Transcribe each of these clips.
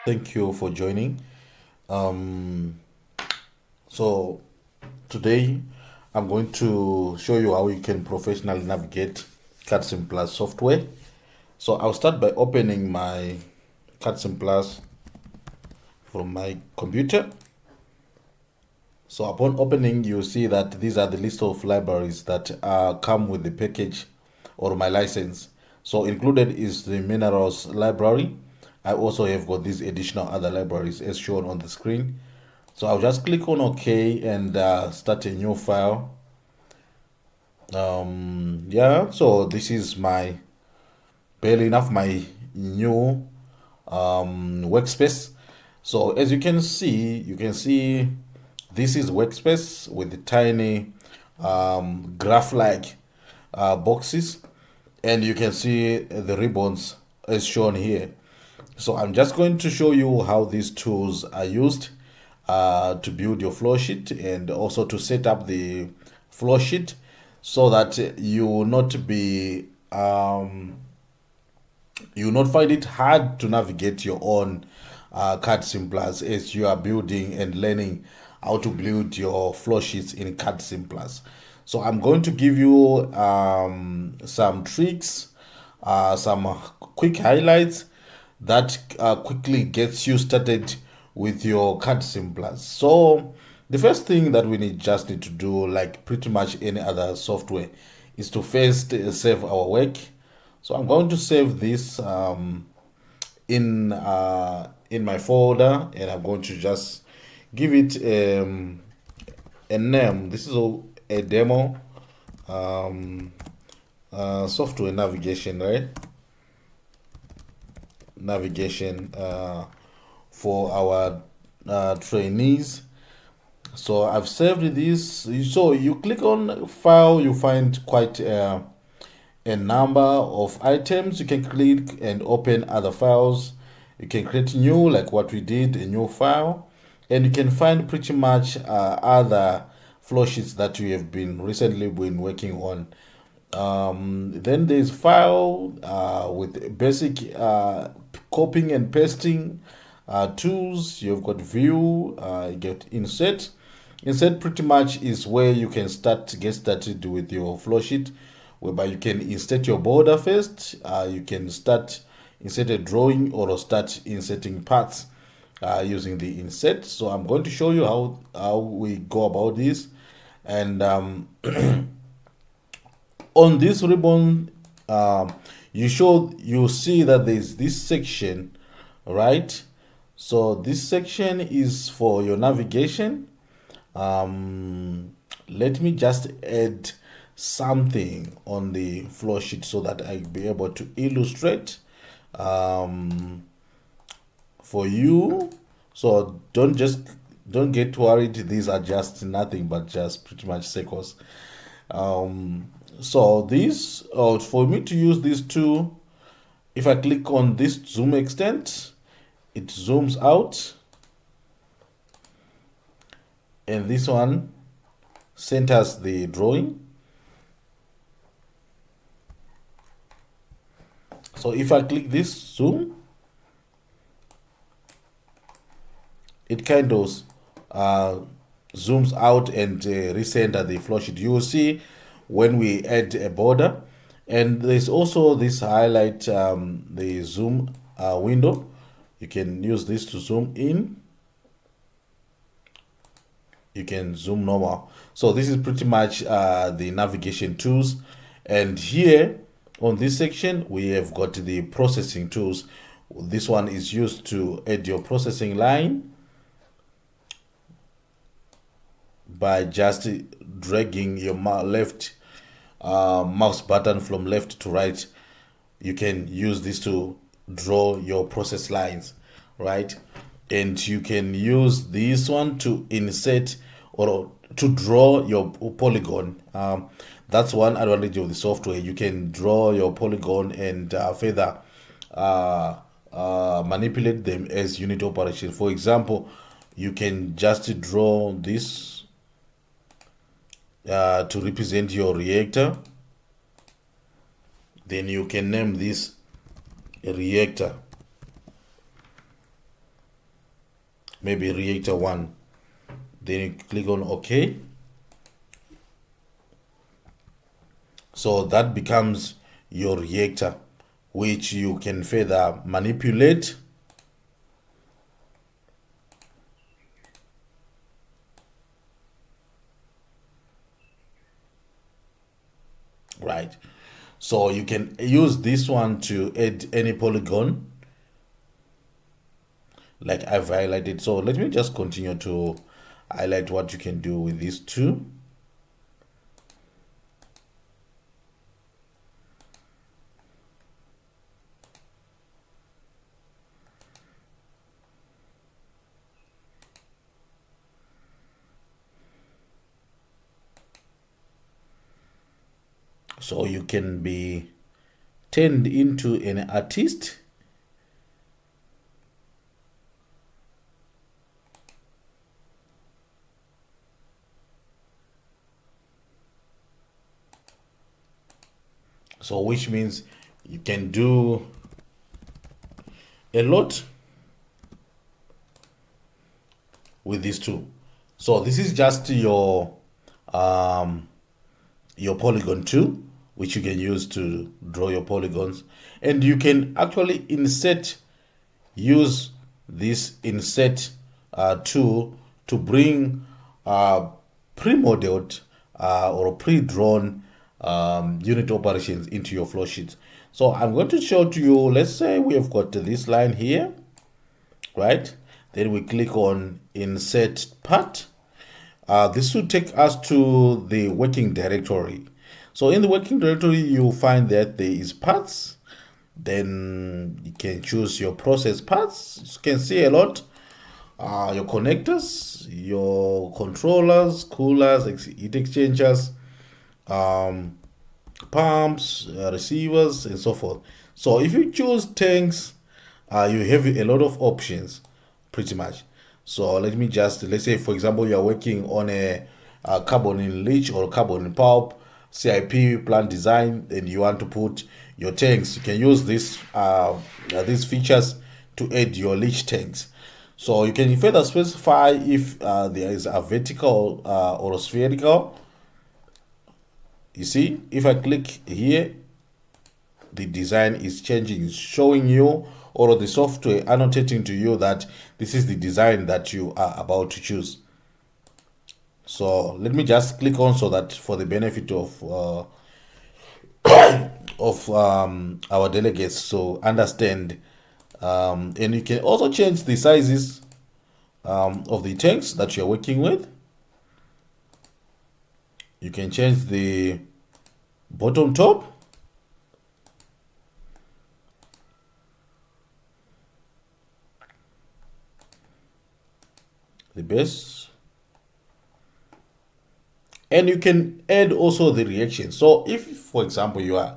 Thank you for joining. Um, so today I'm going to show you how you can professionally navigate CADSIM Plus software. So I'll start by opening my CADSIM Plus from my computer. So upon opening, you see that these are the list of libraries that come with the package or my license. So included is the minerals library. I also have got these additional other libraries as shown on the screen. So I'll just click on OK and start a new file. Yeah, so this is my, barely enough, my new workspace. So as you can see this is workspace with the tiny graph-like boxes, and you can see the ribbons as shown here. So I'm just going to show you how these tools are used to build your flow sheet and also to set up the flow sheet so that you will not be you will not find it hard to navigate your own CADSIM Plus as you are building and learning how to build your flow sheets in CADSIM Plus. So I'm going to give you some tricks, some quick highlights that quickly gets you started with your CADSIM Plus. So the first thing that we just need to do, like pretty much any other software, is to first save our work. So I'm going to save this in my folder, and I'm going to just give it a name. This is a demo software navigation, right? Navigation for our trainees. So I've saved this. So you click on file, you find quite a number of items. You can click and open other files. You can create new, like what we did, a new file, and you can find pretty much other flow sheets that you have been recently been working on. Then there's file with basic copying and pasting tools. You've got view, you get insert. Insert pretty much is where you can get started with your flow sheet, whereby you can insert your border first. You can insert a drawing or start inserting parts using the insert. So I'm going to show you how we go about this. And on this ribbon, you see that there's this section, right? So this section is for your navigation. Let me just add something on the flow sheet so that I'll be able to illustrate for you. So don't get worried. These are just nothing but just pretty much circles. So this, for me to use these two, if I click on this zoom extent, it zooms out, and this one centers the drawing. So if I click this zoom, it kind of zooms out and recenter the flow sheet. You will see when we add a border, and there's also this highlight, the zoom window. You can use this to zoom in. You can zoom normal. So this is pretty much the navigation tools. And here on this section, we have got the processing tools. This one is used to add your processing line by just dragging your left mouse button from left to right. You can use this to draw your process lines, right? And you can use this one to insert or to draw your polygon. That's one advantage of the software. You can draw your polygon and further manipulate them as unit operation. For example, you can just draw this to represent your reactor. Then you can name this a reactor. maybe reactor 1. Then you click on OK. So that becomes your reactor, which you can further manipulate. Right. So you can use this one to add any polygon like I've highlighted. So let me just continue to highlight what you can do with these two. So you can be turned into an artist. So which means you can do a lot with these two. So this is just your polygon 2, which you can use to draw your polygons, and you can actually use this insert tool to bring pre-modeled or pre-drawn unit operations into your flow sheet. So I'm going to show to you, let's say we have got this line here, right? Then we click on insert part. This will take us to the working directory. So in the working directory, you'll find that there is parts. Then you can choose your process parts. You can see a lot. Your connectors, your controllers, coolers, heat exchangers, pumps, receivers, and so forth. So if you choose tanks, you have a lot of options, pretty much. So let's say, for example, you are working on a carbon-in-leach or carbon-in-pulp CIP plant design, and you want to put your tanks. You can use these features to add your leach tanks. So you can further specify if there is a vertical or a spherical. You see, if I click here, the design is changing, it's showing you, or the software annotating to you that this is the design that you are about to choose. So let me just click on, so that for the benefit of our delegates to understand, and you can also change the sizes of the tanks that you're working with. You can change the bottom top, the base, and you can add also the reaction. So if, for example, you are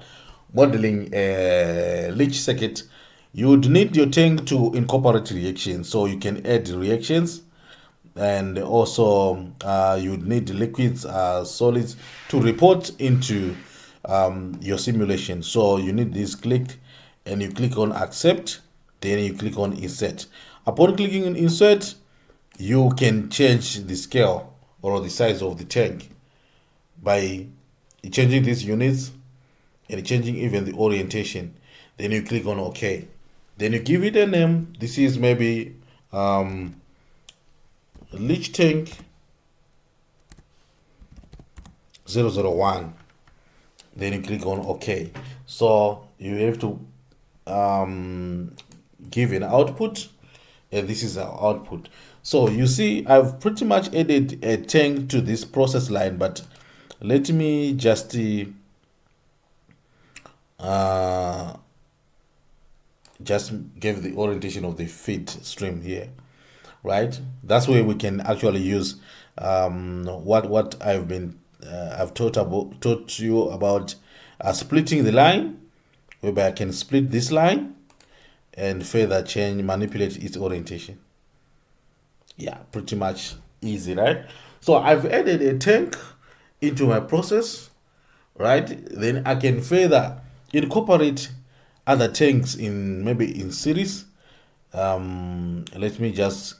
modeling a leach circuit, you would need your tank to incorporate reactions. So you can add reactions, and also you would need liquids, solids to report into your simulation. So you need this clicked, and you click on accept, then you click on insert. Upon clicking on insert, you can change the scale or the size of the tank by changing these units and changing even the orientation. Then you click on OK. Then you give it a name. This is maybe leach tank 001. Then you click on OK. So you have to give an output, and this is our output. So you see, I've pretty much added a tank to this process line, but let me just give the orientation of the feed stream here, right? That's where we can actually use what I've taught you about splitting the line, whereby I can split this line and further manipulate its orientation. Yeah, pretty much easy, right? So I've added a tank into my process, right? Then I can further incorporate other tanks in maybe in series. Let me just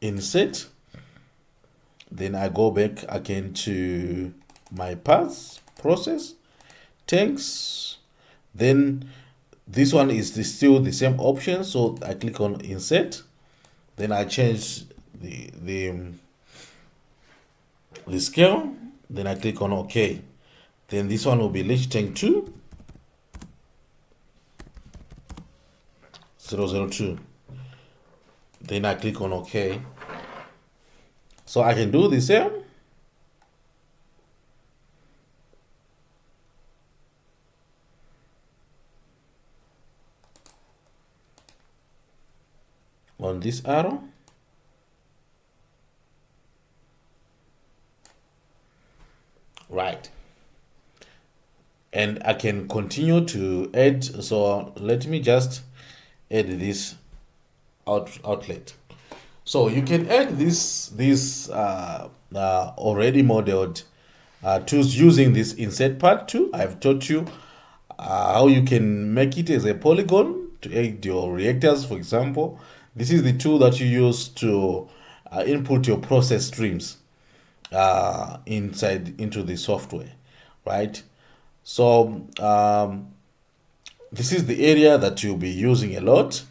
insert. Then I go back again to my parts, process, tanks. Then this one is still the same option, so I click on insert. Then I change the scale. Then I click on OK. Then this one will be leach tank 2, 002. Then I click on OK. So I can do the same. On this arrow. Right. And I can continue to add. So let me just add this outlet. So you can add this already modeled tools using this insert part too. I've taught you how you can make it as a polygon to add your reactors, for example. This is the tool that you use to input your process streams into the software, right? So this is the area that you'll be using a lot.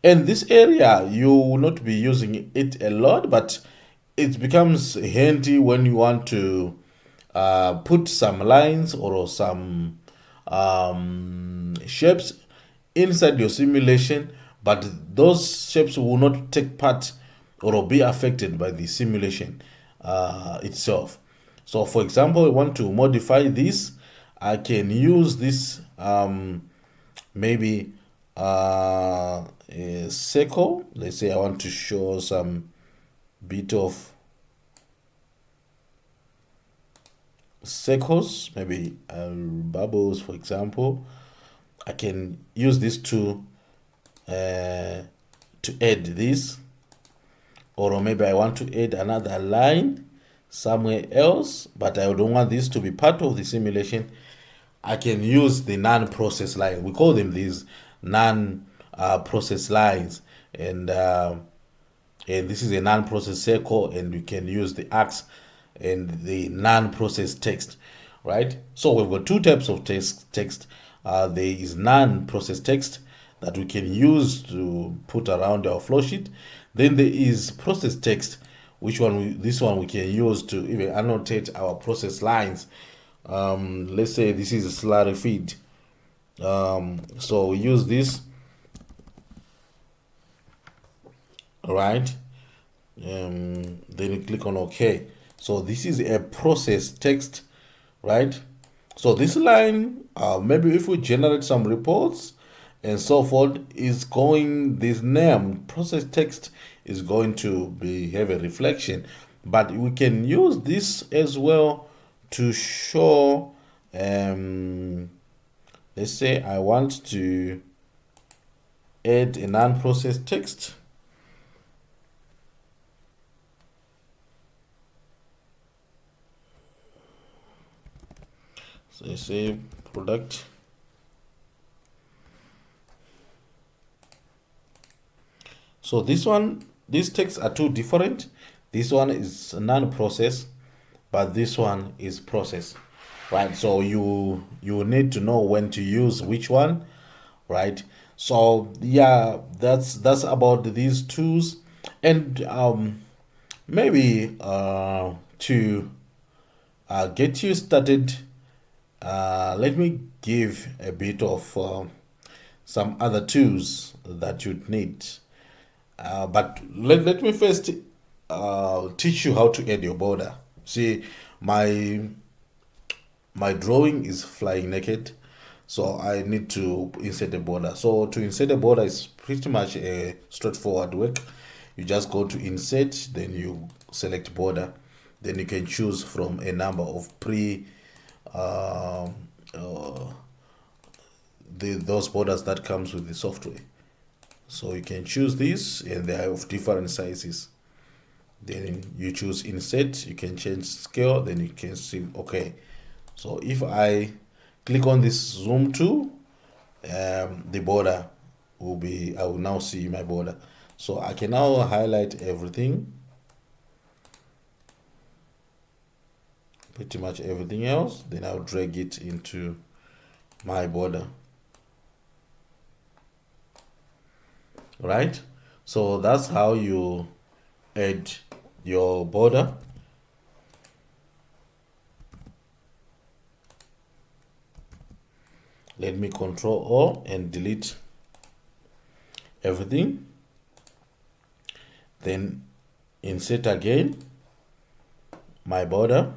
And this area, you will not be using it a lot, but it becomes handy when you want to put some lines or some shapes inside your simulation, but those shapes will not take part or be affected by the simulation itself. So for example, I want to modify this. I can use this maybe a circle. Let's say I want to show some bit of circles, maybe bubbles, for example. I can use this to add this, or maybe I want to add another line somewhere else, but I don't want this to be part of the simulation. I can use the non-process line. We call them these non-process lines, and this is a non-process circle, and you can use the axe and the non-process text, right? So we've got two types of text. There is non-process text that we can use to put around our flow sheet. Then there is process text, this one we can use to even annotate our process lines. Let's say this is a slurry feed. So we use this, right? Then you click on OK. So this is a process text, right? So this line, maybe if we generate some reports and so forth, is going, this name process text is going to have a reflection, but we can use this as well to show, let's say I want to add a non-process text. So let's say product. So these texts are two different. This one is non-process, but this one is process, right? So you need to know when to use which one, right? So yeah, that's about these tools. And maybe to get you started, let me give a bit of some other tools that you'd need. But let me first teach you how to add your border. See, my drawing is flying naked, so I need to insert a border. So to insert a border is pretty much a straightforward work. You just go to insert, then you select border, then you can choose from a number of those borders that comes with the software. So you can choose this, and they are of different sizes. Then you choose insert, you can change scale, then you can see okay. So if I click on this zoom tool, the border will be, I will now see my border. So I can now highlight everything, pretty much everything else, then I'll drag it into my border. Right? So that's how you add your border. Let me Control O and delete everything. Then insert again my border.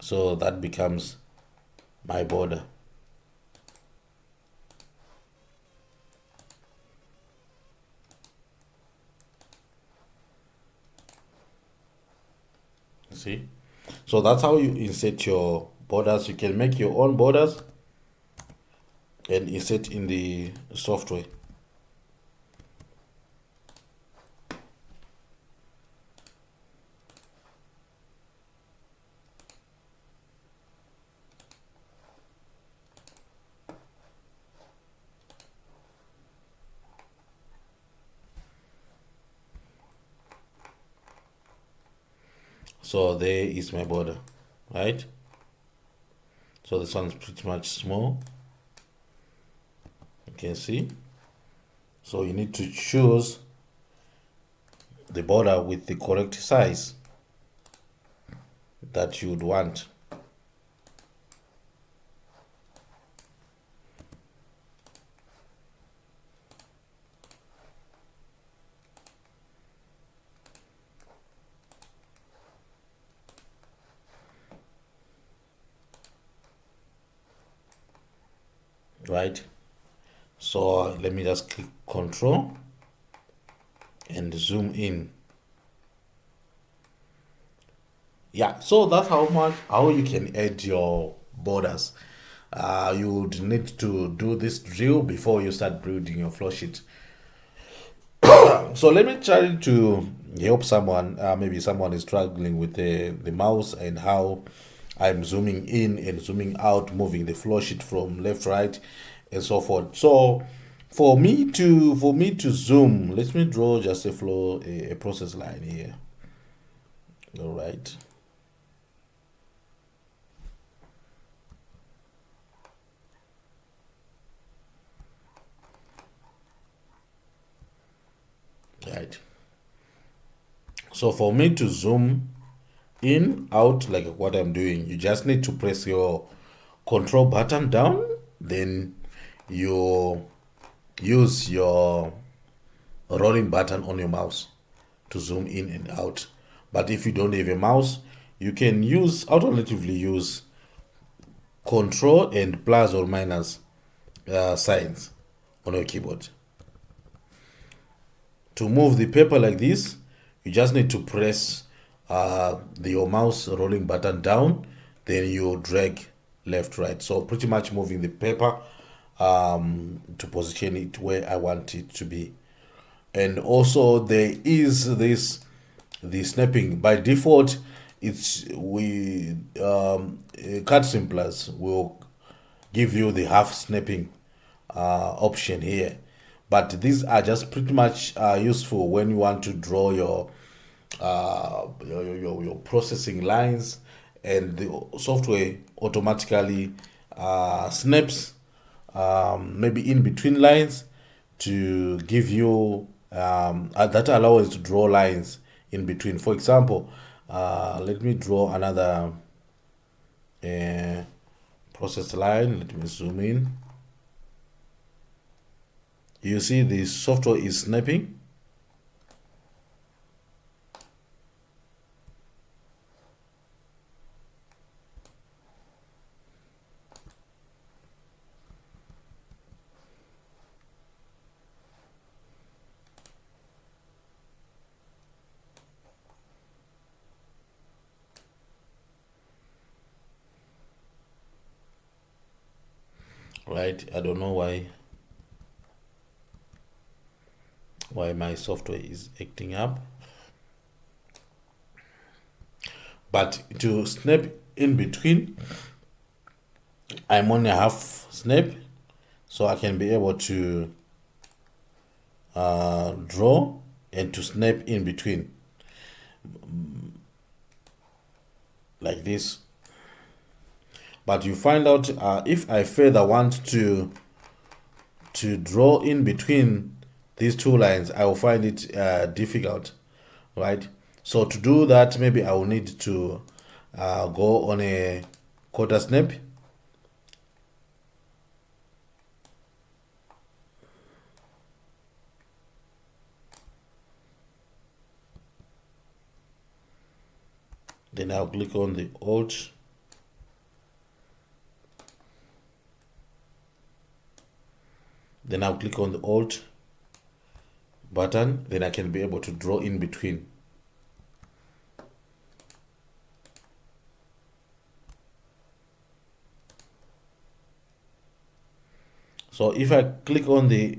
So that becomes my border. See? So that's how you insert your borders. You can make your own borders and insert in the software. So there is my border, right? So this one's pretty much small. You can see. So you need to choose the border with the correct size that you would want. Right? So let me just click Control and zoom in. Yeah, so that's how you can add your borders. You would need to do this drill before you start building your flow sheet. So let me try to help someone. Maybe someone is struggling with the mouse and how I'm zooming in and zooming out, moving the flow sheet from left, right, and so forth. So for me to zoom, let me draw just a process line here. All right. Right. So for me to zoom in, out, like what I'm doing, you just need to press your control button down, then you use your rolling button on your mouse to zoom in and out. But if you don't have a mouse, you can alternatively use control and plus or minus signs on your keyboard. To move the paper like this, you just need to press your mouse rolling button down, then you drag left, right. So pretty much moving the paper to position it where I want it to be. And also there is the snapping. By default, it's CADSIM Plus will give you the half snapping option here. But these are just pretty much useful when you want to draw your processing lines, and the software automatically snaps maybe in between lines to give you that allows us to draw lines in between. For example, let me draw another process line. Let me zoom in. You see the software is snapping. Right, I don't know why my software is acting up. But to snap in between, I'm on a half snap, so I can be able to draw and to snap in between like this. But you find out if I further want to draw in between these two lines, I will find it difficult, right? So to do that, maybe I will need to go on a quarter snap. Then I'll click on the Alt. Then I'll click on the Alt button. Then I can be able to draw in between. So if I click on the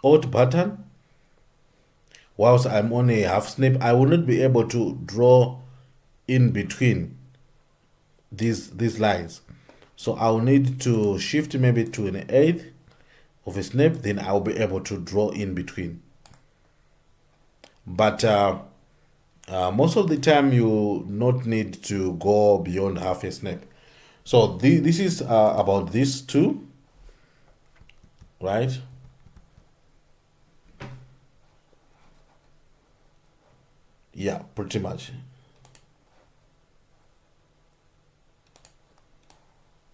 Alt button, whilst I'm on a half snap, I will not be able to draw in between these lines. So I'll need to shift maybe to an eighth of a snap, then I'll be able to draw in between. But most of the time you not need to go beyond half a snap. So this is about this too, right? Yeah, pretty much.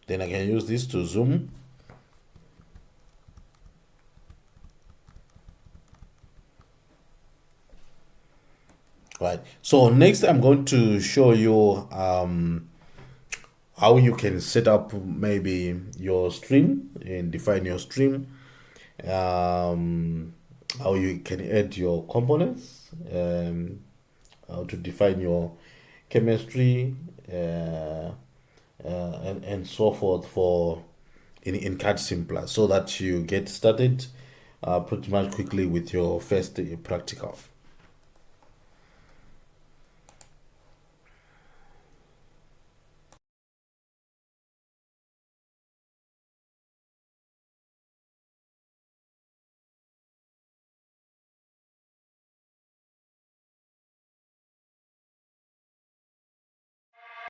Then I can use this to zoom. Right. So next I'm going to show you how you can set up maybe your stream and define your stream. How you can add your components, how to define your chemistry, and so forth for in CADSIM Plus, so that you get started pretty much quickly with your first practical.